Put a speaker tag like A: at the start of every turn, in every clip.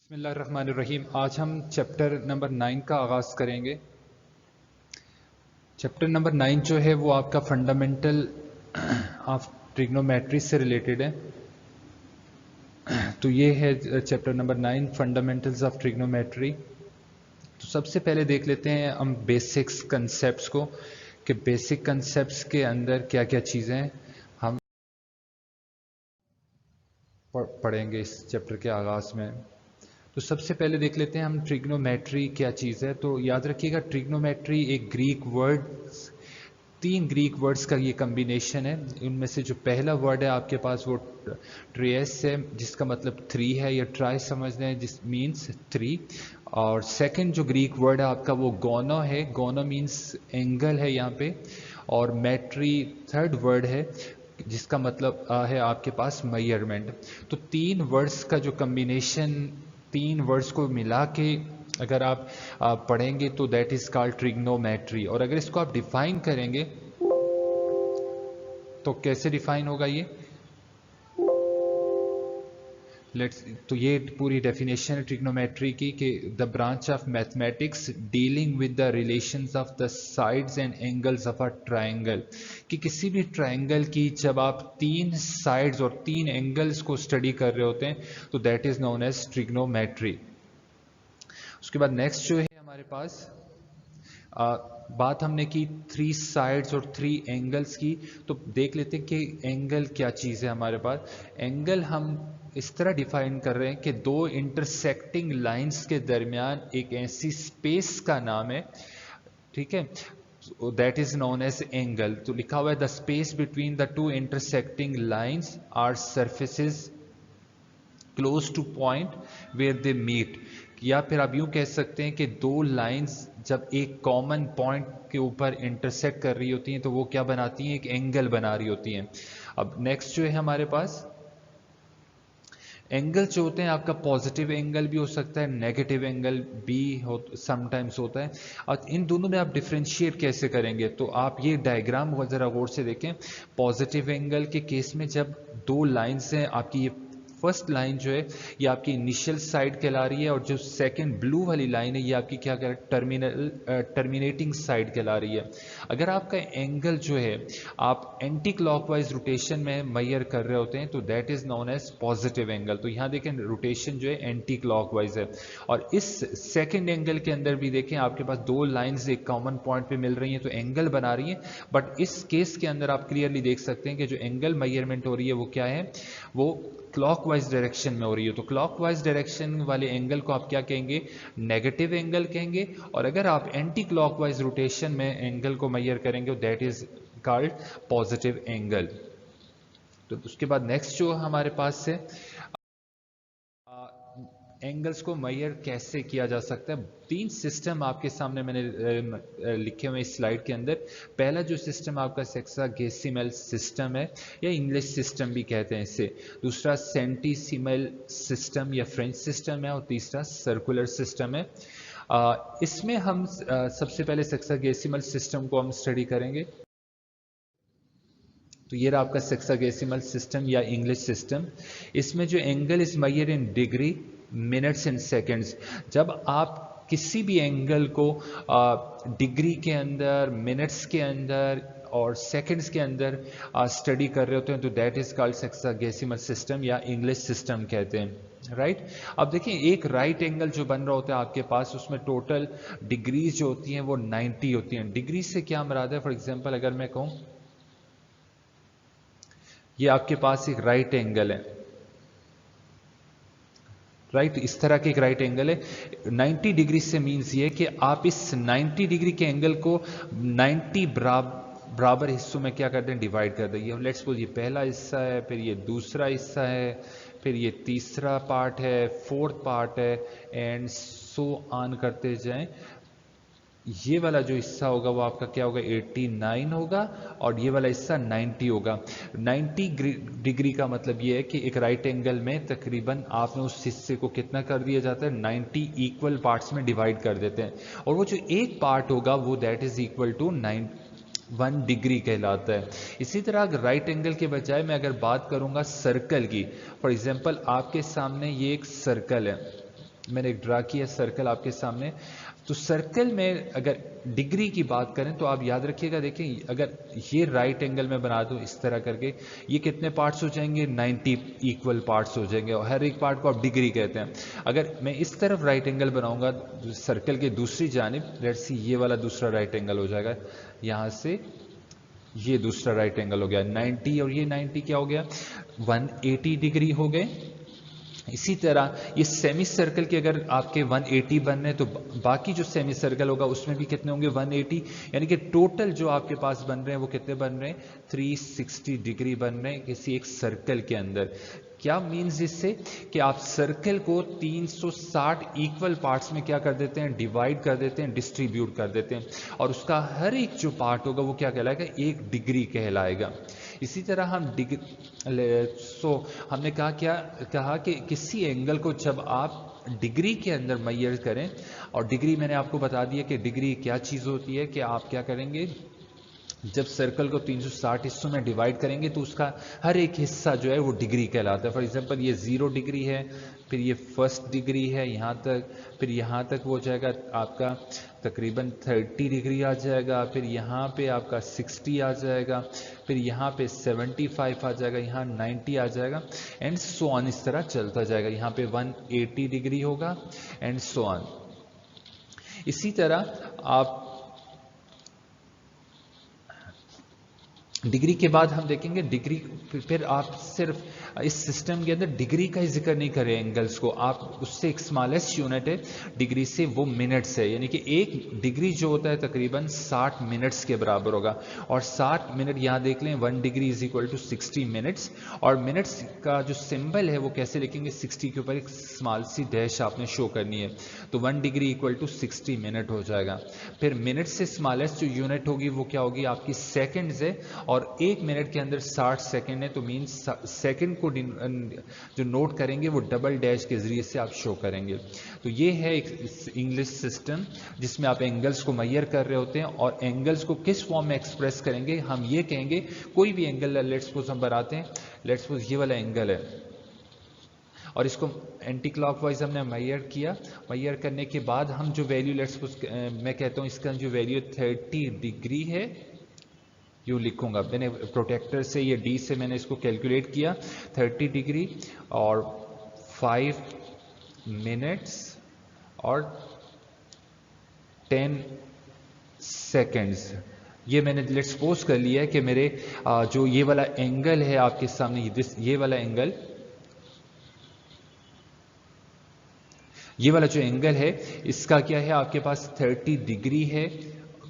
A: बिस्मिल्लाहिर्रहमानिर्रहीम। आज हम चैप्टर नंबर 9 का आगाज़ करेंगे। चैप्टर नंबर 9 जो है वो आपका फंडामेंटल ऑफ ट्रिग्नोमेट्री से रिलेटेड है। तो ये है chapter number 9, fundamentals of trigonometry. तो सबसे पहले देख लेते हैं हम बेसिक्स कंसेप्ट्स को, कि बेसिक कंसेप्ट्स के अंदर क्या क्या चीज़ें हम पढ़ेंगे इस चैप्टर के आगाज़ में। तो सबसे पहले देख लेते हैं हम ट्रिग्नोमेट्री क्या चीज़ है। तो याद रखिएगा, ट्रिग्नोमेट्री एक ग्रीक वर्ड, 3 ग्रीक वर्ड्स का ये कम्बिनेशन है। इनमें से जो पहला वर्ड है आपके पास वो ट्रेस है, जिसका मतलब 3 है, या ट्राई समझ लें, जिस मीन्स 3। और सेकंड जो ग्रीक वर्ड है आपका वो गोनो है, गोनो मीन्स एंगल है यहाँ पे। और मैट्री थर्ड वर्ड है, जिसका मतलब है आपके पास मेजरमेंट। तो 3 वर्ड्स का जो कम्बिनेशन, 3 वर्ड्स को मिला के अगर आप पढ़ेंगे तो दैट इज कॉल्ड ट्रिग्नोमेट्री। और अगर इसको आप डिफाइन करेंगे तो कैसे डिफाइन होगा ये, तो ये पूरी डेफिनेशन है ट्रिग्नोमेट्री की, कि the branch of mathematics dealing with the relations of the sides and angles of a triangle. कि किसी भी ट्रायंगल की जब आप 3 साइड्स और 3 एंगल्स को स्टडी कर रहे होते हैं तो that is known as trigonometry. उसके बाद नेक्स्ट जो है हमारे पास बात हमने की 3 साइड्स और 3 एंगल्स की। तो देख लेते हैं कि एंगल क्या चीज़ है हमारे पास। एंगल हम इस तरह डिफाइन कर रहे हैं कि 2 इंटरसेक्टिंग लाइंस के दरमियान एक ऐसी स्पेस का नाम है, ठीक है, that is known as angle. तो लिखा हुआ है the space between the 2 intersecting lines or surfaces close to point where they meet. या फिर आप यूं कह सकते हैं कि 2 लाइंस जब एक कॉमन पॉइंट के ऊपर इंटरसेक्ट कर रही होती हैं तो वो क्या बनाती हैं, एक एंगल बना रही होती हैं। अब नेक्स्ट जो है हमारे पास एंगल जो होते हैं, आपका पॉजिटिव एंगल भी हो सकता है, नेगेटिव एंगल भी हो समटाइम्स होता है। और इन दोनों में आप डिफ्रेंशिएट कैसे करेंगे, तो आप ये डायग्राम जरा गौर से देखें। पॉजिटिव एंगल के केस में जब 2 लाइंस हैं, आपकी ये फर्स्ट लाइन जो है ये आपकी इनिशियल साइड कहला रही है, और जो सेकंड ब्लू वाली लाइन है ये आपकी क्या कह रही है, टर्मिनेटिंग साइड कहला रही है। अगर आपका एंगल जो है आप एंटी क्लॉकवाइज रोटेशन में मेजर कर रहे होते हैं तो that is known as positive angle. तो यहाँ देखें रोटेशन जो है एंटी क्लॉकवाइज है। और इस सेकंड एंगल के अंदर भी देखें आपके पास 2 लाइंस एक कॉमन पॉइंट पे मिल रही हैं तो एंगल बना रही हैं। बट इस केस के अंदर आप क्लियरली देख सकते हैं कि जो एंगल मेजरमेंट हो रही है वो क्या है, वो क्लॉकवाइज डायरेक्शन में हो रही है। तो क्लॉकवाइज डायरेक्शन वाले एंगल को आप क्या कहेंगे, नेगेटिव एंगल कहेंगे। और अगर आप एंटी क्लॉकवाइज रोटेशन में एंगल को मेजर करेंगे that is called positive angle. तो उसके बाद नेक्स्ट जो हमारे पास है, एंगल्स को मेजर कैसे किया जा सकता है। 3 सिस्टम आपके सामने मैंने लिखे हुए इस स्लाइड के अंदर। पहला जो सिस्टम आपका सेक्सागेसिमल सिस्टम है, या इंग्लिश सिस्टम भी कहते हैं इसे। दूसरा सेंटीसिमल सिस्टम या फ्रेंच सिस्टम है, और तीसरा सर्कुलर सिस्टम है। इसमें हम सबसे पहले सेक्सागेसिमल सिस्टम को हम स्टडी करेंगे। तो ये रहा आपका सेक्सागेसिमल सिस्टम या इंग्लिश सिस्टम। इसमें जो angle is measure in degree, minutes and seconds. जब आप किसी भी एंगल को डिग्री के अंदर, मिनट्स के अंदर और सेकंड्स के अंदर स्टडी कर रहे होते हैं तो दैट इज कॉल्ड सेक्सागेसिमल सिस्टम या इंग्लिश सिस्टम कहते हैं, राइट। अब देखिए एक राइट एंगल जो बन रहा होता है आपके पास, उसमें टोटल डिग्रीज जो होती हैं वो 90 होती हैं। डिग्री से क्या मुराद है, फॉर एग्जाम्पल अगर मैं कहूँ ये आपके पास एक राइट एंगल है, राइट, इस तरह के एक राइट एंगल है। 90 डिग्री से मीन्स ये कि आप इस 90 डिग्री के एंगल को 90 बराबर हिस्सों में क्या करते हैं, डिवाइड कर देंगे। लेट्स सपोज ये पहला हिस्सा है, फिर ये दूसरा हिस्सा है, फिर ये तीसरा पार्ट है, फोर्थ पार्ट है, एंड सो ऑन करते जाएं। ये वाला जो हिस्सा होगा वो आपका क्या होगा, 89 होगा, और ये वाला हिस्सा 90 होगा। 90 डिग्री का मतलब ये है कि एक राइट एंगल में तकरीबन आपने उस हिस्से को कितना कर दिया जाता है, 90 इक्वल पार्ट्स में डिवाइड कर देते हैं। और वो जो एक पार्ट होगा वो that is equal to 1 degree कहलाता है। इसी तरह राइट एंगल के बजाय मैं अगर बात करूंगा सर्कल की, फॉर एग्जाम्पल आपके सामने ये एक सर्कल है, मैंने एक ड्रा किया सर्कल आपके सामने। तो सर्कल में अगर डिग्री की बात करें तो आप याद रखिएगा, देखें अगर ये राइट एंगल में बना दूं इस तरह करके, ये कितने पार्ट्स हो जाएंगे, 90 इक्वल पार्ट्स हो जाएंगे और हर एक पार्ट को आप डिग्री कहते हैं। अगर मैं इस तरफ राइट एंगल बनाऊंगा सर्कल के दूसरी जानिब, लेट्स सी ये वाला दूसरा राइट एंगल हो जाएगा, यहां से ये दूसरा राइट एंगल हो गया 90 और ये 90 क्या हो गया, 180 डिग्री हो गए। इसी तरह ये सेमी सर्कल के अगर आपके 180 बन रहे हैं तो बाकी जो सेमी सर्कल होगा उसमें भी कितने होंगे, 180, यानी कि टोटल जो आपके पास बन रहे हैं वो कितने बन रहे हैं, 360 डिग्री बन रहे हैं किसी एक सर्कल के अंदर। क्या मीन्स इससे कि आप सर्कल को 360 इक्वल पार्ट्स में क्या कर देते हैं, डिवाइड कर देते हैं, डिस्ट्रीब्यूट कर देते हैं, और उसका हर एक जो पार्ट होगा वो क्या कहलाएगा, एक डिग्री कहलाएगा। इसी तरह हम हमने कहा कि किसी एंगल को जब आप डिग्री के अंदर मेजर करें, और डिग्री मैंने आपको बता दिया कि डिग्री क्या चीज़ होती है, कि आप क्या करेंगे, जब सर्कल को 360 हिस्सों में डिवाइड करेंगे तो उसका हर एक हिस्सा जो है वो डिग्री कहलाता है। फॉर एग्जांपल ये 0 डिग्री है, फिर ये फर्स्ट डिग्री है यहाँ तक, फिर यहाँ तक वो जाएगा आपका तकरीबन 30 डिग्री आ जाएगा, फिर यहाँ पे आपका 60 आ जाएगा, फिर यहाँ पे 75 आ जाएगा, यहाँ 90 आ जाएगा, एंड सो ऑन, इस तरह चलता जाएगा। यहाँ पे 180 डिग्री होगा एंड सो ऑन। इसी तरह आप डिग्री के बाद हम देखेंगे डिग्री, फिर आप सिर्फ इस सिस्टम के अंदर डिग्री का ही जिक्र नहीं करें एंगल्स को, आप उससे एक स्मॉलेस्ट यूनिट है डिग्री से, वो मिनट्स है, यानी कि एक डिग्री जो होता है तकरीबन 60 मिनट्स के बराबर होगा। और 60 मिनट यहाँ देख लें, 1 degree is equal to 60 minutes. और मिनट्स का जो सिंबल है वो कैसे लिखेंगे, 60 के ऊपर एक स्मॉल सी डैश आपने शो करनी है, तो 1 डिग्री इक्वल टू 60 मिनट हो जाएगा। फिर मिनट से स्मॉलेस्ट जो यूनिट होगी वो क्या होगी, आपकी सेकेंड्स है, और एक मिनट के अंदर 60 सेकंड है, तो मीन्स सेकंड को जो नोट करेंगे वो डबल डैश के जरिए से आप शो करेंगे। तो ये है एक इंग्लिश सिस्टम जिसमें आप एंगल्स को मेजर कर रहे होते हैं, और एंगल्स को किस फॉर्म में एक्सप्रेस करेंगे, हम ये कहेंगे कोई भी एंगल, लेट्स सपोज हम बनाते हैं, लेट्स सपोज ये वाला एंगल है और इसको एंटी क्लॉकवाइज हमने मेजर किया। मेजर करने के बाद हम जो वैल्यू, लेट्स सपोज मैं कहता हूँ इसका जो वैल्यू 30 डिग्री है, यूँ लिखूंगा, मैंने प्रोटेक्टर से ये डी से मैंने इसको कैलकुलेट किया 30 डिग्री और 5 मिनट्स और 10 सेकेंड्स। ये मैंने लेट्स सपोज कर लिया है कि मेरे जो ये वाला एंगल है आपके सामने, ये वाला एंगल, ये वाला जो एंगल है इसका क्या है, आपके पास 30 डिग्री है,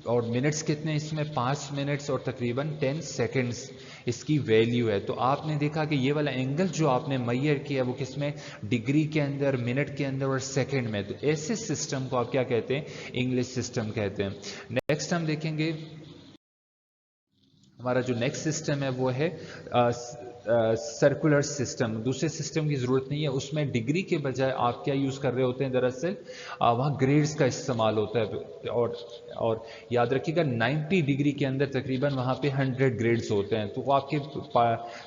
A: और मिनट्स कितने इसमें, 5 मिनट्स और तकरीबन 10 सेकेंड्स इसकी वैल्यू है। तो आपने देखा कि ये वाला एंगल जो आपने मेजर किया वो किसमें, डिग्री के अंदर, मिनट के अंदर और सेकंड में। तो ऐसे सिस्टम को आप क्या कहते हैं, इंग्लिश सिस्टम कहते हैं। नेक्स्ट हम देखेंगे, हमारा जो नेक्स्ट सिस्टम है वो है सर्कुलर सिस्टम। दूसरे सिस्टम की ज़रूरत नहीं है, उसमें डिग्री के बजाय आप क्या यूज़ कर रहे होते हैं, दरअसल वहाँ ग्रेड्स का इस्तेमाल होता है। और याद रखिएगा 90 डिग्री के अंदर तकरीबन वहाँ पे 100 ग्रेड्स होते हैं, तो वो आपके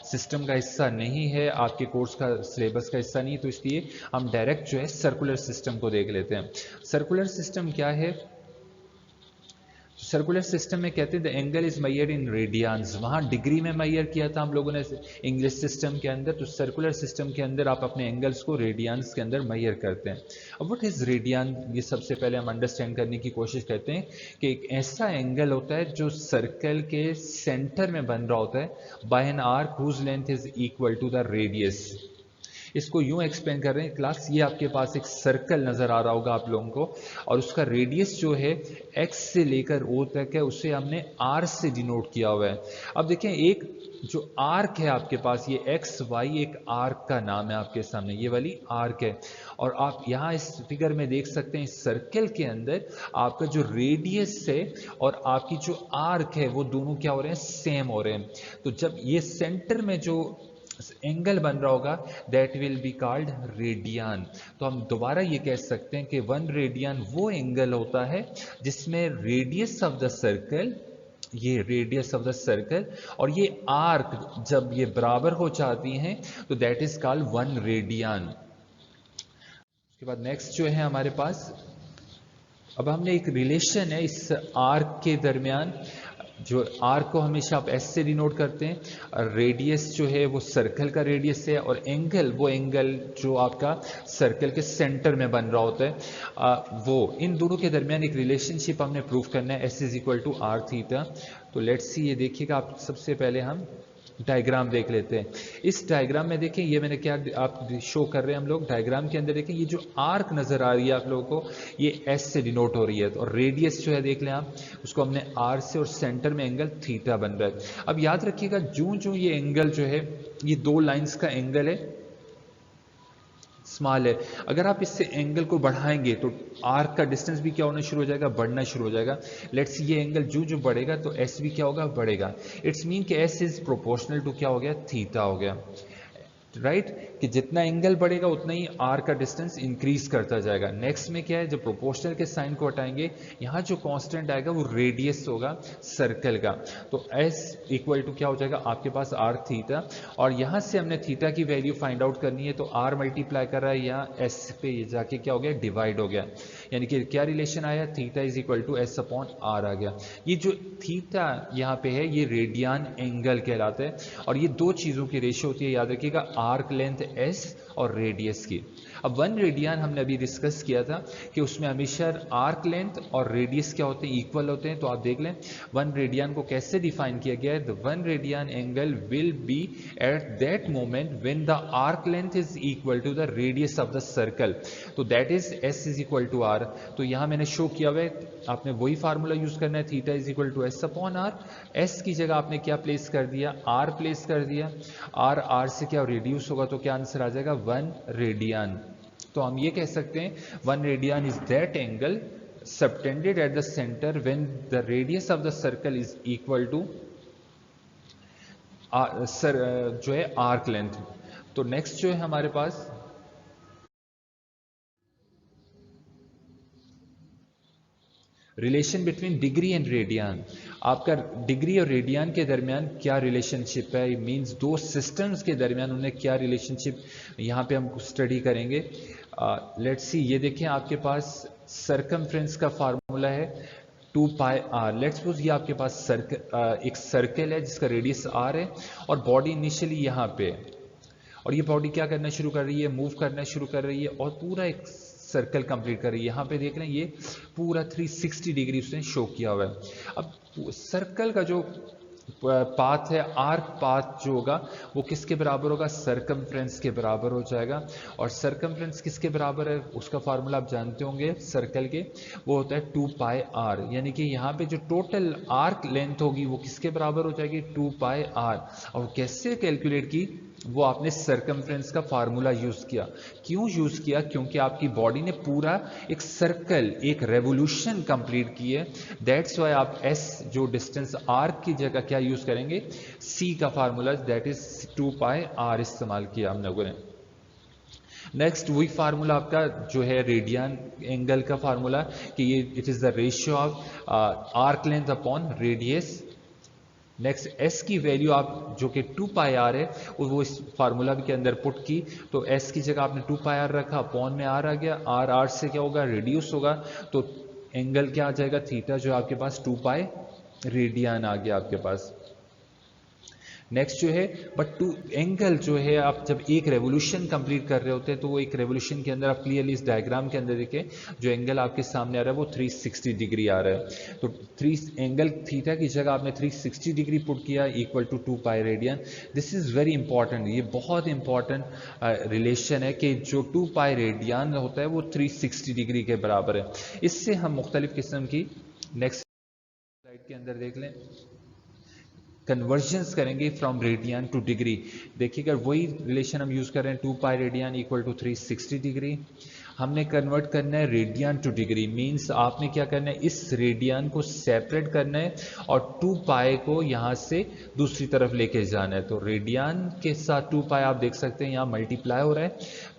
A: सिस्टम का हिस्सा नहीं है, आपके कोर्स का सिलेबस का हिस्सा नहीं है, तो इसलिए हम डायरेक्ट जो है सर्कुलर सिस्टम को देख लेते हैं। सर्कुलर सिस्टम क्या है, सर्कुलर सिस्टम में कहते हैं the angle is measured in radiance, वहाँ डिग्री में मेजर किया था हम लोगों ने इंग्लिश सिस्टम के अंदर, तो सर्कुलर सिस्टम के अंदर आप अपने एंगल्स को रेडियंस के अंदर मेजर करते हैं। अब व्हाट इज रेडियन, ये सबसे पहले हम अंडरस्टैंड करने की कोशिश करते हैं कि एक ऐसा एंगल होता है जो सर्कल के सेंटर में बन रहा होता है by an arc whose length is equal to the radius. इसको यूं एक्सप्लेन कर रहे हैं क्लास, ये आपके पास एक सर्कल नजर आ रहा होगा आप लोगों को, और उसका रेडियस जो है x से लेकर o तक है, उसे हमने r से डिनोट किया हुआ है। अब देखें एक जो आर्क है आपके पास, ये एक्स वाई एक आर्क का नाम है आपके सामने, ये वाली आर्क है। और आप यहाँ इस फिगर में देख सकते हैं इस सर्कल के अंदर आपका जो रेडियस है और आपकी जो आर्क है वो दोनों क्या हो रहे हैं, सेम हो रहे हैं। तो जब ये सेंटर में जो एंगल बन रहा होगा that will be called radian. तो हम दोबारा ये कह सकते हैं कि 1 रेडियन वो एंगल होता है जिसमें रेडियस ऑफ द सर्कल, ये रेडियस ऑफ द सर्कल और ये आर्क जब ये बराबर हो जाती हैं तो दैट इज कॉल्ड 1 रेडियन। उसके बाद नेक्स्ट जो है हमारे पास, अब हमने एक रिलेशन है इस आर्क के दरमियान, जो आर्क को हमेशा आप एस से डिनोट करते हैं, और रेडियस जो है वो सर्कल का रेडियस है, और एंगल वो एंगल जो आपका सर्कल के सेंटर में बन रहा होता है, वो इन दोनों के दरमियान एक रिलेशनशिप हमने प्रूव करना है, S is equal to R theta. तो लेट्स सी, ये देखिएगा आप, सबसे पहले हम डायग्राम देख लेते हैं। इस डायग्राम में देखें, ये मैंने क्या आप शो कर रहे हैं हम लोग डायग्राम के अंदर, देखें ये जो आर्क नजर आ रही है आप लोगों को, ये एस से डिनोट हो रही है, और रेडियस जो है देख लें आप, उसको हमने आर से, और सेंटर में एंगल थीटा बन रहा है। अब याद रखिएगा, जो ये एंगल जो है, ये दो लाइंस का एंगल है, स्मॉल है, अगर आप इससे एंगल को बढ़ाएंगे तो आर्क का डिस्टेंस भी क्या होना शुरू हो जाएगा, बढ़ना शुरू हो जाएगा। लेट्स ये एंगल जो बढ़ेगा तो एस भी क्या होगा, बढ़ेगा। इट्स मीन कि एस इज प्रोपोर्शनल टू क्या हो गया, थीटा हो गया, राइट कि जितना एंगल बढ़ेगा उतना ही आर का डिस्टेंस इंक्रीज करता जाएगा। नेक्स्ट में क्या है, जब प्रोपोर्शनल के साइन को हटाएंगे, यहां जो कांस्टेंट आएगा वो रेडियस होगा सर्कल का, तो एस इक्वल टू क्या हो जाएगा आपके पास, आर थीटा, और यहां से हमने थीटा की वैल्यू फाइंड आउट करनी है, तो आर मल्टीप्लाई कर रहा है, यहाँ एस पे ये जाके क्या हो गया, डिवाइड हो गया, यानी कि क्या रिलेशन आया, theta is equal to S upon R आ गया। ये जो थीटा यहाँ पे है, ये रेडियन एंगल कहलाता है, और ये दो चीजों की रेशियो होती है, याद रखिएगा, आर्क लेंथ एस और रेडियस की। अब 1 रेडियन हमने अभी डिस्कस किया था कि उसमें हमेशा आर्क लेंथ और रेडियस क्या होते हैं, इक्वल होते हैं। तो आप देख लें 1 रेडियन को कैसे डिफाइन किया गया है, the 1 radian angle will be at that moment when the arc length is equal to the radius of the circle, तो that is S is equal to R. तो यहां मैंने शो किया हुआ है, आपने वही फार्मूला यूज करना है, theta is equal to S upon R. S की जगह आपने क्या प्लेस कर दिया, आर प्लेस कर दिया, आर से क्या रिड्यूस होगा, तो क्या आंसर आ जाएगा, 1 रेडियन। तो हम ये कह सकते हैं 1 radian is that angle subtended at the centre when the radius of the circle is equal to जो है आर्क लेंथ। तो नेक्स्ट जो है हमारे पास, relation between degree and radian. आपका डिग्री और रेडियन के दरमियान क्या रिलेशनशिप है, मींस दो सिस्टम्स के दरमियान उन्हें क्या रिलेशनशिप, यहां पे हम सर्कल करेंगे। लेट्स सी, ये देखें आपके पास सरकमफ्रेंस का फार्मूला है 2 पाई आर। लेट्स सपोज ये आपके पास एक सर्कल है जिसका रेडियस आर है, और बॉडी इनिशियली यहाँ पे है, और ये बॉडी क्या करना शुरू कर रही है, मूव करना शुरू कर रही है, और पूरा एक सर्कल कंप्लीट कर रही है। यहाँ पे देख रहे हैं ये पूरा 360 डिग्री उसने शो किया हुआ है। अब सर्कल का जो पाथ है, आर्क पाथ जो होगा वो किसके बराबर होगा, सरकमफ्रेंस के बराबर हो जाएगा। और सरकमफ्रेंस किसके बराबर है, उसका फार्मूला आप जानते होंगे सर्कल के, वो होता है 2 पाई आर, यानी कि यहाँ पे जो टोटल आर्क लेंथ होगी वो किसके बराबर हो जाएगी, 2 पाई आर। और कैसे कैलकुलेट की, वो आपने सरकमफ्रेंस का फार्मूला यूज किया। क्यों यूज किया, क्योंकि आपकी बॉडी ने पूरा एक सर्कल, एक रेवोल्यूशन कंप्लीट की है, दैट्स वाई आप एस जो डिस्टेंस आर्क की जगह क्या यूज करेंगे, सी का formula, that is 2 pi R इस्तेमाल किया हम लोगों ने। नेक्स्ट वही फार्मूला आपका जो है रेडियन एंगल का फार्मूला, कि ये it is the ratio of arc length upon radius. Next S की वैल्यू आप जो कि 2 पाई आर है, वो इस फार्मूला के अंदर पुट की, तो एस की जगह आपने 2 पाई आर रखा, अपॉन में आर आ गया, आर से क्या होगा, रिड्यूस होगा, तो एंगल क्या आ जाएगा, थीटा, जो आपके पास 2 पाई रेडियन आ गया आपके पास। नेक्स्ट जो है, बट टू एंगल जो है, आप जब एक रेवोल्यूशन कंप्लीट कर रहे होते हैं, तो वो एक रेवोल्यूशन के अंदर आप क्लियरली इस डायग्राम के अंदर देखें, जो एंगल आपके सामने आ रहा है वो 360 डिग्री आ रहा है। तो एंगल थीटा की जगह आपने 360 डिग्री पुट किया, equal to 2 pi radian. This is very important, ये बहुत इंपॉर्टेंट रिलेशन है कि जो 2 पाई रेडियन होता है वो 360 डिग्री के बराबर है। इससे हम मुख्तलिफ किस्म की, नेक्स्ट स्लाइड के अंदर देख लें, कन्वर्जन्स करेंगे फ्रॉम रेडियन टू डिग्री। देखिएगा वही रिलेशन हम यूज कर रहे हैं, 2 pi radian equal to 360 degree. हमने कन्वर्ट करना है रेडियन टू डिग्री, मींस आपने क्या करना है, इस रेडियन को सेपरेट करना है और 2 पाई को यहां से दूसरी तरफ लेके जाना है। तो रेडियन के साथ 2 पाई आप देख सकते हैं यहाँ मल्टीप्लाई हो रहा है,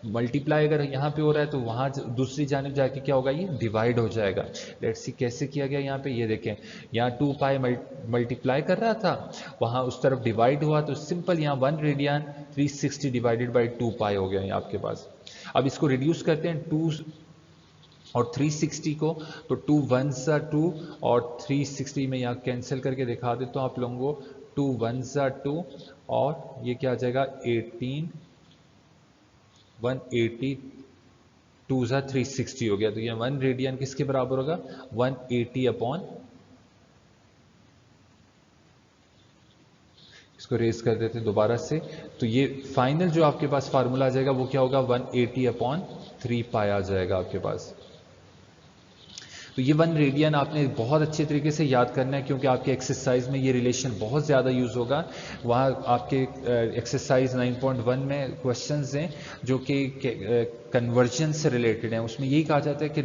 A: मल्टीप्लाई अगर यहाँ पे हो रहा है तो वहां दूसरी जानिब जाके क्या होगा, ये डिवाइड हो जाएगा। लेट्स सी कैसे किया गया, यहाँ पे ये देखें, यहाँ 2 पाई मल्टीप्लाई कर रहा था, वहां उस तरफ डिवाइड हुआ, तो सिंपल यहाँ 1 रेडियन 360 डिवाइडेड बाई 2 पाई हो गया आपके पास। अब इसको रिड्यूस करते हैं 2 और 360 को, तो 2 1 सा 2 और 360 में यहाँ कैंसिल करके दिखा देता हूँ आप लोगों को, 2 1 सा 2 और ये क्या आ जाएगा 18 180 2 सा 360 हो गया। तो ये 1 रेडियन किसके बराबर होगा 180 अपॉन, इसको रेज कर देते हैं दोबारा से, तो ये फाइनल जो आपके पास फार्मूला आ जाएगा वो क्या होगा 180 अपॉन 3 पाई आ जाएगा आपके पास। तो ये 1 रेडियन आपने बहुत अच्छे तरीके से याद करना है, क्योंकि आपके एक्सरसाइज में ये रिलेशन बहुत ज़्यादा यूज़ होगा। वहाँ आपके एक्सरसाइज 9.1 में क्वेश्चंस हैं जो कि कन्वर्जन से रिलेटेड हैं, उसमें यही कहा जाता है कि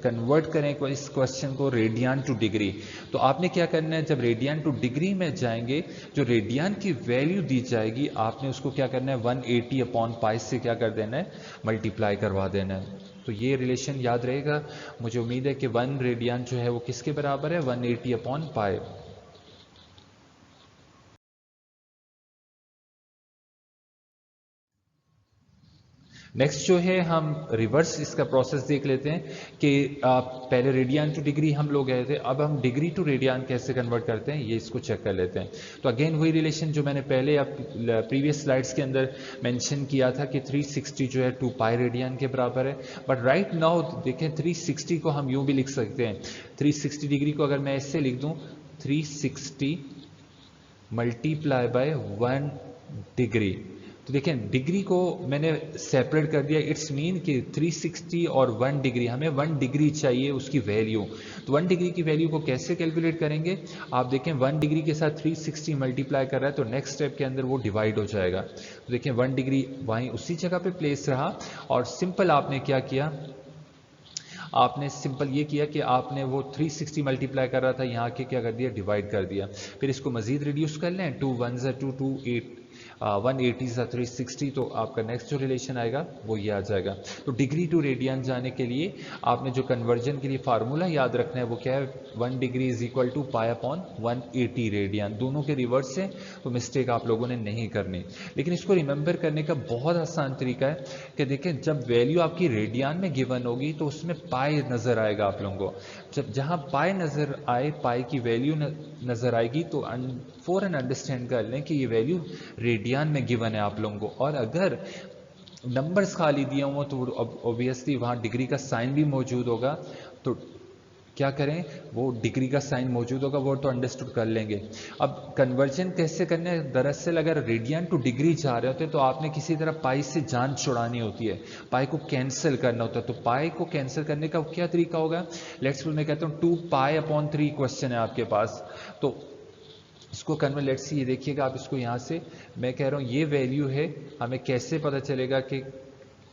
A: कन्वर्ट करें इस क्वेश्चन को रेडियन टू डिग्री। तो आपने क्या करना है, जब रेडियन टू डिग्री में जाएंगे, जो रेडियन की वैल्यू दी जाएगी आपने उसको क्या करना है 180 अपॉन पाई से क्या कर देना है मल्टीप्लाई करवा देना है। तो ये रिलेशन याद रहेगा। मुझे उम्मीद है कि 1 रेडियन जो है वो किसके बराबर है 180 अपॉन पाई। नेक्स्ट जो है हम रिवर्स इसका प्रोसेस देख लेते हैं कि पहले रेडियन टू डिग्री हम लोग गए थे, अब हम डिग्री टू रेडियन कैसे कन्वर्ट करते हैं ये इसको चेक कर लेते हैं। तो अगेन वही रिलेशन जो मैंने पहले प्रीवियस स्लाइड्स के अंदर मेंशन किया था कि 360 जो है 2 पाई रेडियन के बराबर है। बट राइट नाउ देखें 360 को हम यूं भी लिख सकते हैं, 360 डिग्री को अगर मैं ऐसे लिख दूं 360 मल्टीप्लाई बाय 1 डिग्री, तो देखें डिग्री को मैंने सेपरेट कर दिया। इट्स मीन कि 360 और 1 डिग्री, हमें 1 डिग्री चाहिए उसकी वैल्यू। तो 1 डिग्री की वैल्यू को कैसे कैलकुलेट करेंगे, आप देखें 1 डिग्री के साथ 360 मल्टीप्लाई कर रहा है तो नेक्स्ट स्टेप के अंदर वो डिवाइड हो जाएगा। तो देखें 1 डिग्री वहीं उसी जगह पे प्लेस रहा और सिंपल आपने क्या किया, आपने सिंपल ये किया कि आपने वो 360 मल्टीप्लाई कर रहा था यहाँ के क्या कर दिया डिवाइड कर दिया। फिर इसको मजीद रिड्यूस कर लें, 2 1 2 2 8 180 सा 360, तो आपका नेक्स्ट जो रिलेशन आएगा वो ये आ जाएगा। तो डिग्री टू रेडियन जाने के लिए आपने जो कन्वर्जन के लिए फार्मूला याद रखना है वो क्या है 1 degree is equal to pi upon 180 radian. दोनों के रिवर्स है तो मिस्टेक आप लोगों ने नहीं करनी। लेकिन इसको रिमेंबर करने का बहुत आसान तरीका है कि देखें जब वैल्यू आपकी रेडियन में गिवन होगी तो उसमें पाई नजर आएगा आप लोगों को। जब जहां पाई नजर आए, पाई की वैल्यू नजर आएगी तो फौरन अंडरस्टैंड कर लें कि ये वैल्यू रेडियन में गिवन है आप लोगों को। और अगर नंबर्स खाली दिए हों तो ऑब्वियसली वहां डिग्री का साइन भी मौजूद होगा, तो क्या करें वो डिग्री का साइन मौजूद होगा वो तो अंडरस्टूड कर लेंगे। अब कन्वर्जन कैसे करना है, दरअसल अगर रेडियन टू डिग्री जा रहे होते तो आपने किसी तरह पाई से जान छुड़ानी होती है, पाई को कैंसिल करना होता है। तो पाई को कैंसिल करने का क्या तरीका होगा, लेट्स सपोज मैं कहता हूँ 2 पाई अपॉन 3 क्वेश्चन है आपके पास, तो इसको कन्वर्ट लेट्स सी, ये देखिएगा आप इसको यहां से मैं कह रहा हूं ये वैल्यू है, हमें कैसे पता चलेगा कि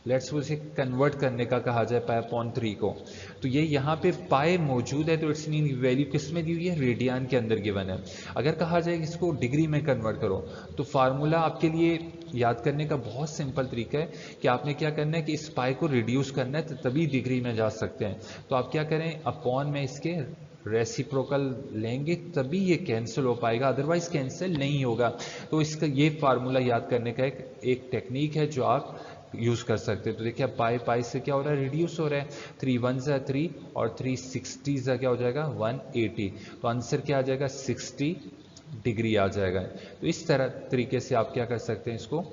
A: लेट्स उसे कन्वर्ट करने का कहा जाए पाई अपॉन 3 को, तो ये यहाँ पे पाई मौजूद है तो इट्स मीन वैल्यू किस में दी हुई है रेडियन के अंदर गिवन है। अगर कहा जाए कि इसको डिग्री में कन्वर्ट करो तो फार्मूला आपके लिए याद करने का बहुत सिंपल तरीका है कि आपने क्या करना है कि इस पाई को रिड्यूस करना है तभी डिग्री में जा सकते हैं। तो आप क्या करें अपॉन में इसके रेसिप्रोकल लेंगे तभी ये कैंसिल हो पाएगा, अदरवाइज कैंसिल नहीं होगा। तो इसका ये फार्मूला याद करने का एक टेक्निक है जो आप यूज कर सकते हैं। तो देखिए पाई पाई से क्या हो रहा है रिड्यूस हो रहा है, 3 1 सा 3 और 360 सा क्या हो जाएगा 180, तो आंसर क्या आ जाएगा 60 डिग्री आ जाएगा। तो इस तरह तरीके से आप क्या कर सकते हैं इसको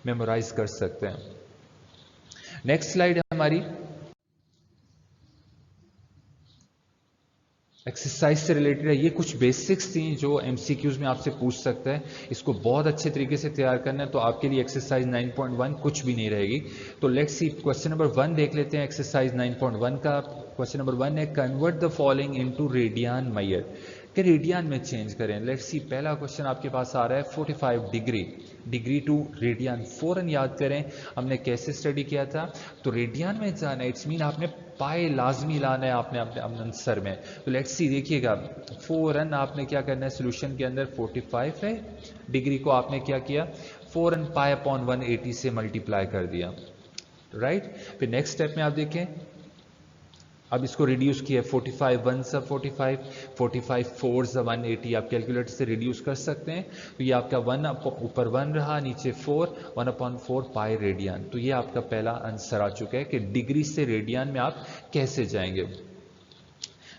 A: मेमोराइज कर सकते हैं। नेक्स्ट स्लाइड है हमारी एक्सरसाइज से रिलेटेड है। ये कुछ बेसिक्स थी जो एमसीक्यूज में आपसे पूछ सकता है, इसको बहुत अच्छे तरीके से तैयार करना है तो आपके लिए एक्सरसाइज 9.1 कुछ भी नहीं रहेगी। तो लेट्स सी क्वेश्चन नंबर 1 देख लेते हैं एक्सरसाइज 9.1 का। क्वेश्चन नंबर 1 है convert the following into radian मायर, कि रेडियन में चेंज करें। लेट्स सी पहला क्वेश्चन आपके पास आ रहा है 45 डिग्री, डिग्री टू रेडियन। फौरन याद करें हमने कैसे स्टडी किया था, तो रेडियन में जाना है इट्स मीन आपने पाई लाजमी लाना है आपने अपने आंसर में। तो लेट्स सी देखिएगा फौरन आपने क्या करना है सोल्यूशन के अंदर 45 है, डिग्री को आपने क्या किया फौरन पाई अपॉन 180 से मल्टीप्लाई कर दिया, राइट। फिर नेक्स्ट स्टेप में आप देखें अब इसको रिड्यूस किया 45 वन सा 45, 45 फोर सा 180, आप कैलकुलेटर से रिड्यूस कर सकते हैं। तो ये आपका ऊपर 1 रहा, नीचे 4, 1/4 पाई रेडियन। तो ये आपका पहला आंसर आ चुका है कि डिग्री से रेडियन में आप कैसे जाएंगे।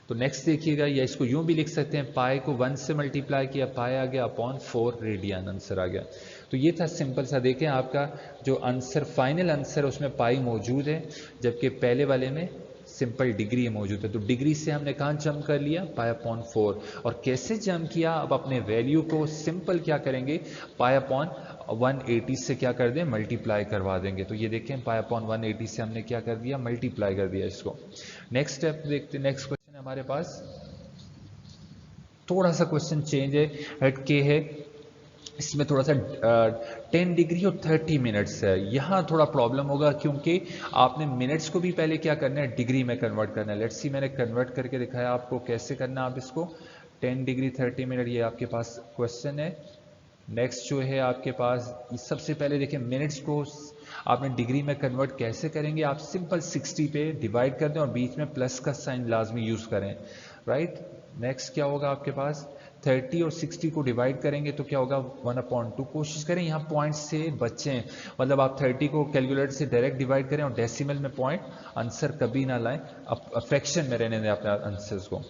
A: तो नेक्स्ट देखिएगा, या इसको यूं भी लिख सकते हैं, पाई को 1 से मल्टीप्लाई किया, पाई आ गया अपॉन 4 रेडियन, आंसर आ गया। तो ये था सिंपल सा। देखें आपका जो आंसर फाइनल आंसर है उसमें पाई मौजूद है, जबकि पहले वाले में सिंपल डिग्री मौजूद है। तो डिग्री से हमने कहाँ जंप कर लिया, पाई अपॉन 4। और कैसे जंप किया, अब अपने वैल्यू को सिंपल क्या करेंगे, पाई अपॉन 180 से क्या कर दें, मल्टीप्लाई करवा देंगे। तो ये देखें पाई अपॉन 180 से हमने क्या कर दिया, मल्टीप्लाई कर दिया इसको। नेक्स्ट स्टेप देखते हैं, नेक्स्ट क्वेश्चन है हमारे पास, थोड़ा सा क्वेश्चन चेंज है, हट के है। इसमें थोड़ा सा 10 डिग्री और 30 मिनट्स है। यहाँ थोड़ा प्रॉब्लम होगा क्योंकि आपने मिनट्स को भी पहले क्या करना है, डिग्री में कन्वर्ट करना है। लेट्स सी, मैंने कन्वर्ट करके दिखाया आपको कैसे करना है। आप इसको 10 डिग्री 30 मिनट, ये आपके पास क्वेश्चन है। नेक्स्ट जो है आपके पास, सबसे पहले देखिए मिनट्स को आपने डिग्री में कन्वर्ट कैसे करेंगे, आप सिंपल 60 पे डिवाइड कर दें और बीच में प्लस का साइन लाजमी यूज़ करें, राइट। नेक्स्ट क्या होगा आपके पास, 30 और 60 को डिवाइड करेंगे तो क्या होगा, 1/2। कोशिश करें यहाँ पॉइंट से बचें, मतलब आप 30 को कैलकुलेटर से डायरेक्ट डिवाइड करें और डेसिमल में पॉइंट आंसर कभी ना लाएं, फ्रैक्शन में रहने दें अपने आंसर्स को।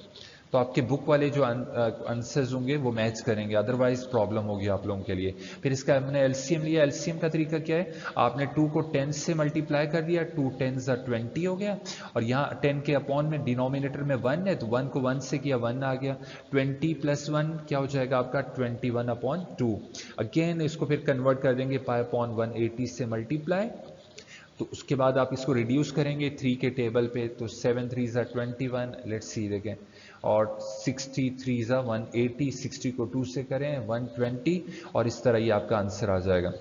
A: तो आपके बुक वाले जो आंसर्स होंगे वो मैच करेंगे, अदरवाइज प्रॉब्लम होगी आप लोगों के लिए। फिर इसका हमने एलसीएम लिया। एलसीएम का तरीका क्या है, आपने 2 को 10 से मल्टीप्लाई कर दिया, 2 10 20 हो गया, और यहाँ 10 के अपॉन में डिनोमिनेटर में 1 है तो 1 को 1 से किया, 1 आ गया। 20 + 1 क्या हो जाएगा आपका, 21/2। अगेन इसको फिर कन्वर्ट कर देंगे पाई अपॉन 180 से मल्टीप्लाई। तो उसके बाद आप इसको रिड्यूस करेंगे 3 के टेबल पे, तो 7 3 21, लेट्स सी देखें, और 63 180, 60 को 2 से करें 120, और इस तरह ये आपका आंसर आ जाएगा।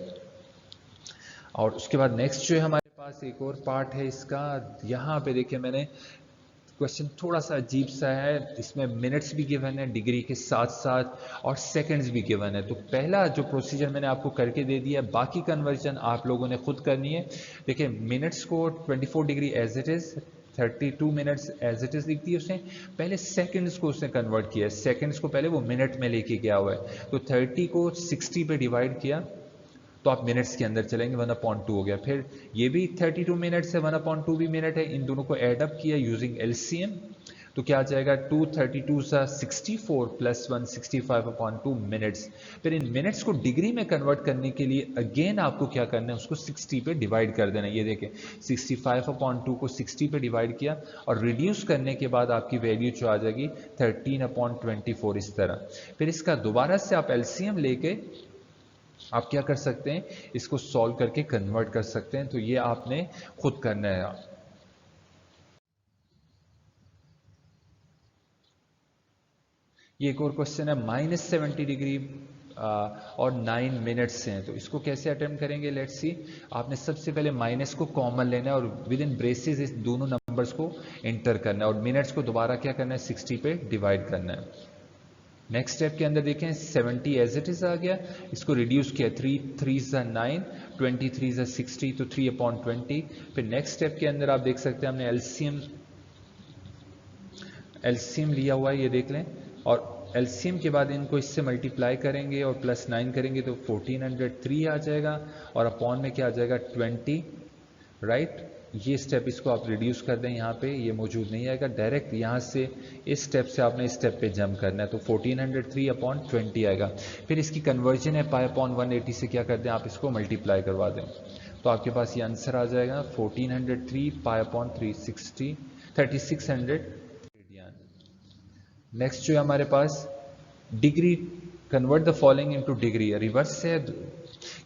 A: और उसके बाद नेक्स्ट जो है हमारे पास एक और पार्ट है इसका, यहाँ पे देखिए मैंने क्वेश्चन थोड़ा सा अजीब सा है, इसमें मिनट्स भी गिवन है डिग्री के साथ साथ, और सेकंड्स भी गिवन है। तो पहला जो प्रोसीजर मैंने आपको करके दे दिया, बाकी कन्वर्जन आप लोगों ने खुद करनी है। देखिए मिनट्स को 24 degree as it is, 32 minutes as it is लिख दी उसने, पहले सेकंड्स को उसने कन्वर्ट किया, सेकंड्स को पहले वो मिनट में लेके गया हुआ है। तो 30 को 60 पे डिवाइड किया तो आप मिनट्स के अंदर चलेंगे, 1/2 हो गया। फिर ये भी 32 मिनट्स है, 1/2 भी मिनट है, इन दोनों को एड अप किया यूजिंग एलसीएम, तो क्या आ जाएगा, 232 64 + 1 65/2 मिनट्स। फिर इन मिनट्स को डिग्री में कन्वर्ट करने के लिए अगेन आपको क्या करना है, उसको 60 पे डिवाइड कर देना है। ये देखें 65/2 को 60 पे डिवाइड किया और रिड्यूस करने के बाद आपकी वैल्यू जो आ जाएगी 13/24, इस तरह। फिर इसका दोबारा से आप एलसीएम लेके आप क्या कर सकते हैं, इसको सॉल्व करके कन्वर्ट कर सकते हैं। तो ये आपने खुद करना है। ये एक और क्वेश्चन है, -70 डिग्री और 9 मिनट्स हैं, तो इसको कैसे अटेम्प्ट करेंगे, लेट्स सी। आपने सबसे पहले माइनस को कॉमन लेना है और विद इन ब्रेसेस इस दोनों नंबर्स को एंटर करना है, और मिनट्स को दोबारा क्या करना है, 60 पे डिवाइड करना है। नेक्स्ट स्टेप के अंदर देखें 70 एज इट इज आ गया, इसको रिड्यूस किया, 3 3 9, 23 60, तो 3/20। फिर नेक्स्ट स्टेप के अंदर आप देख सकते हैं हमने एलसीएम लिया हुआ है, ये देख लें, और एलसीएम के बाद इनको इससे मल्टीप्लाई करेंगे और +9 करेंगे तो 1403 आ जाएगा, और अपॉन में क्या आ जाएगा 20, राइट। ये स्टेप इसको आप रिड्यूस कर दें, यहाँ पे ये मौजूद नहीं आएगा, डायरेक्ट यहाँ से इस स्टेप से आपने इस स्टेप पे जंप करना है, तो 1403/20 आएगा। फिर इसकी कन्वर्जन है पाई अपॉन 180 से क्या कर दें, आप इसको मल्टीप्लाई करवा दें, तो आपके पास ये आंसर आ जाएगा 1403 पाई अपॉन 360 3600 रेडियन। नेक्स्ट जो है हमारे पास degree, convert the following into degree, reverse है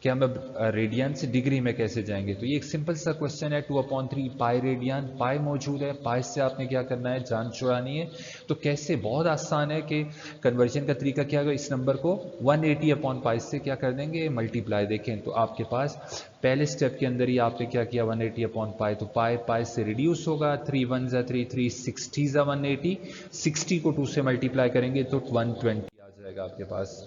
A: कि हम अब रेडियन से डिग्री में कैसे जाएंगे। तो ये एक सिंपल सा क्वेश्चन है, 2/3 पाई रेडियन, पाई मौजूद है, पाई से आपने क्या करना है, जान छुड़ानी है। तो कैसे, बहुत आसान है कि कन्वर्जन का तरीका क्या होगा, इस नंबर को 180/पाई से क्या कर देंगे, मल्टीप्लाई। देखें तो आपके पास पहले स्टेप के अंदर ही आपने क्या किया, 180/पाई, तो पाई पाई से रिड्यूस होगा, 3 1 3 3 60 180, 60 को 2 से मल्टीप्लाई करेंगे तो 120 आ जाएगा आपके पास।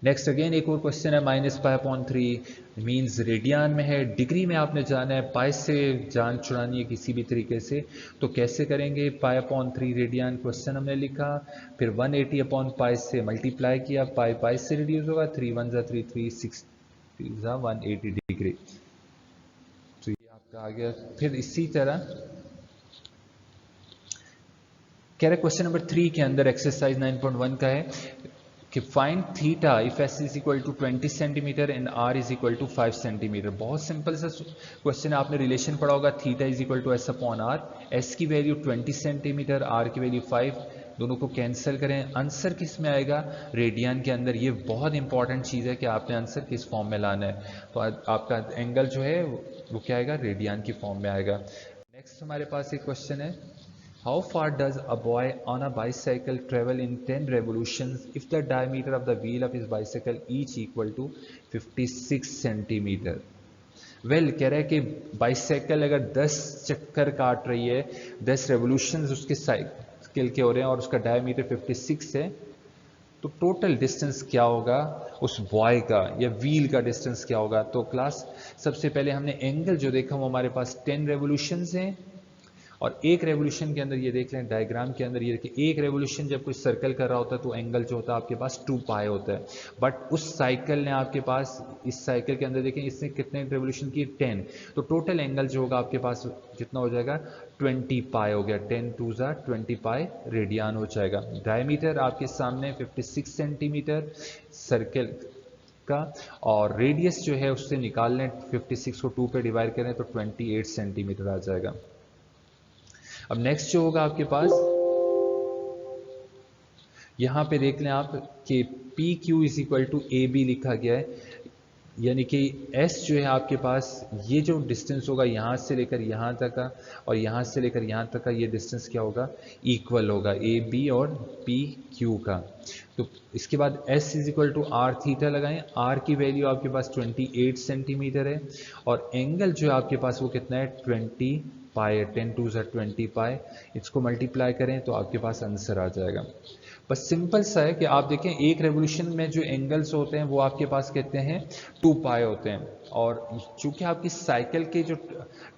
A: नेक्स्ट अगेन एक और क्वेश्चन है -π/3 मीन्स रेडियन में है, डिग्री में आपने जाना है, पाई से जान छुड़ानी है किसी भी तरीके से, तो कैसे करेंगे? π/3 रेडियन क्वेश्चन हमने लिखा, फिर 180/π से मल्टीप्लाई किया, पाई पाई से रिड्यूस होगा, 3 1 3 3 6 180 डिग्री, तो ये आपका आ गया। फिर इसी तरह कह रहे क्वेश्चन नंबर 3 के अंदर एक्सरसाइज 9.1 का है कि find theta if S is equal to 20 centimetre and R is equal to 5 centimetre. बहुत सिंपल सा क्वेश्चन है, आपने रिलेशन पढ़ा होगा, theta is equal to S upon R, S की वैल्यू 20 सेंटीमीटर, आर की वैल्यू 5, दोनों को कैंसिल करें, आंसर किस में आएगा? रेडियन के अंदर। ये बहुत इंपॉर्टेंट चीज़ है कि आपने आंसर किस फॉर्म में लाना है, तो आपका एंगल जो है वो क्या आएगा? रेडियन की फॉर्म में आएगा। नेक्स्ट हमारे पास एक क्वेश्चन है, how far does a boy on a bicycle travel in 10 revolutions if the diameter of the wheel of his bicycle each equal to 56 centimetre? Well कह रहा है कि बाइसाइकिल अगर 10 चक्कर काट रही है, 10 रेवोल्यूशंस उसके साइकिल के हो रहे हैं और उसका डायमीटर 56 है, तो टोटल डिस्टेंस क्या होगा उस बॉय का या व्हील का डिस्टेंस क्या होगा? तो क्लास सबसे पहले हमने एंगल जो देखा वो हमारे पास 10 रेवोल्यूशंस हैं, और एक रेवोल्यूशन के अंदर ये देख लें डायग्राम के अंदर, ये देखिए एक रेवोल्यूशन जब कोई सर्कल कर रहा होता है तो एंगल जो होता है आपके पास 2 पाई होता है, बट उस साइकिल ने आपके पास, इस साइकिल के अंदर देखें इसने कितने रेवोल्यूशन की? 10, तो टोटल एंगल जो होगा आपके पास कितना हो जाएगा? 20 पाई हो गया, 10 2 20 पाई रेडियन हो जाएगा। डायमीटर आपके सामने 56 सेंटीमीटर सर्कल का, और रेडियस जो है उससे निकाल लें, 56 को 2 पे डिवाइड करें तो 28 सेंटीमीटर आ जाएगा। अब नेक्स्ट जो होगा आपके पास, यहां पे देख लें आप कि P Q is equal to A B लिखा गया है, यानी कि एस जो है आपके पास, ये जो डिस्टेंस होगा यहां से लेकर यहां तक का और यहां से लेकर यहां तक का, ये डिस्टेंस क्या होगा? इक्वल होगा ए बी और पी क्यू का। तो इसके बाद S is equal to R theta लगाएं, आर की वैल्यू आपके पास 28 सेंटीमीटर है, और एंगल जो है आपके पास वो कितना है? 20 पाई, 10 2 20 पाई, इसको मल्टीप्लाई करें तो आपके पास आंसर आ जाएगा। बस सिंपल सा है कि आप देखें एक रेवोल्यूशन में जो एंगल्स होते हैं वो आपके पास कहते हैं 2 पाई होते हैं, और चूंकि आपकी साइकिल के जो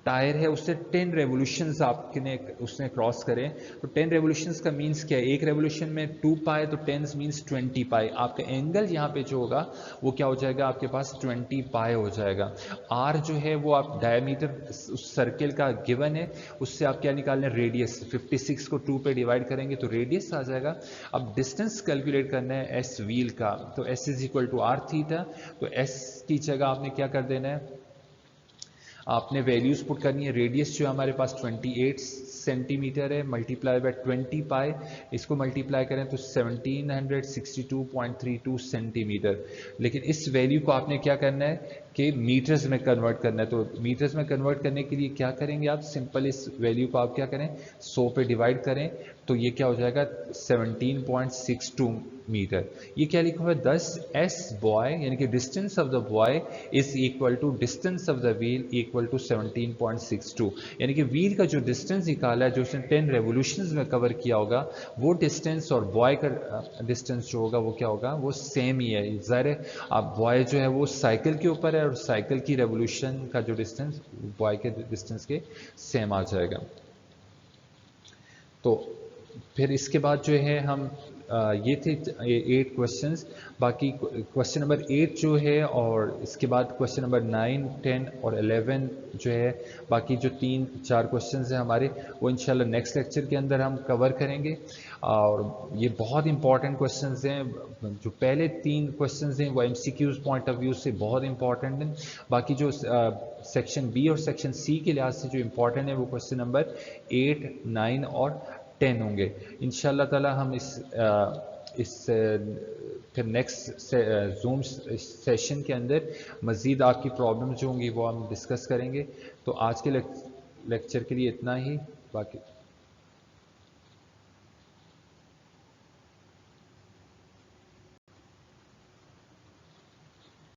A: टायर है उससे 10 रेवोल्यूशंस आपने उसने क्रॉस करें, तो 10 रेवोल्यूशंस का मीन्स क्या है? एक रेवोल्यूशन में 2 पाई, तो 10 मीन्स 20 पाई, आपका एंगल यहाँ पे जो होगा वो क्या हो जाएगा? आपके पास 20 पाई हो जाएगा। आर जो है वो आप डायमीटर उस सर्किल का गिवन है, उससे आप क्या निकाल लें? रेडियस, 56 को 2 पे डिवाइड करेंगे तो रेडियस आ जाएगा। अब डिस्टेंस कैलकुलेट करना है एस व्हील का, तो S is equal to R theta, तो एस की जगह आपने क्या कर देना है? आपने वैल्यूज पुट करनी है। रेडियस जो हमारे पास 28 सेंटीमीटर है, मल्टीप्लाई बाय 20 पाई, इसको मल्टीप्लाई करें तो 1762.32 सेंटीमीटर। लेकिन इस वैल्यू को आपने क्या करना है कि मीटर्स में कन्वर्ट करना है, तो मीटर्स में कन्वर्ट करने के लिए क्या करेंगे आप? सिंपल इस वैल्यू को आप क्या करें? 100 पे डिवाइड करें तो ये क्या हो जाएगा? 17.62 मीटर। ये क्या लिखा हुआ है? 10 एस बॉय, यानी कि distance of the boy is equal to distance of the wheel equal to 17.62, यानी कि व्हील का जो डिस्टेंस निकाला है, जो उसने 10 रेवोल्यूशंस में कवर किया होगा, वो डिस्टेंस और बॉय का डिस्टेंस जो होगा वो क्या होगा? वो सेम ही है। ज़ाहिर है अब बॉय जो है वो साइकिल के ऊपर है, और साइकिल की रेवोल्यूशन का जो डिस्टेंस बॉय के डिस्टेंस के सेम आ जाएगा। तो फिर इसके बाद जो है हम ये थे 8 क्वेश्चंस, बाकी क्वेश्चन नंबर 8 जो है, और इसके बाद क्वेश्चन नंबर 9, 10 और 11 जो है, बाकी जो 3-4 क्वेश्चंस हैं हमारे, वो इंशाल्लाह नेक्स्ट लेक्चर के अंदर हम कवर करेंगे। और ये बहुत इंपॉर्टेंट क्वेश्चंस हैं, जो पहले 3 क्वेश्चंस हैं वो एमसीक्यूज पॉइंट ऑफ व्यू से बहुत इंपॉर्टेंट हैं, बाकी जो सेक्शन बी और सेक्शन सी के लिहाज से जो इंपॉर्टेंट है वो क्वेश्चन नंबर 8, 9 और 10 होंगे इंशाल्लाह ताला। हम इस फिर नेक्स्ट जूम सेशन के अंदर मज़ीद आपकी प्रॉब्लम्स जो होंगी वो हम डिस्कस करेंगे। तो आज के लेक्चर के लिए इतना ही, बाकी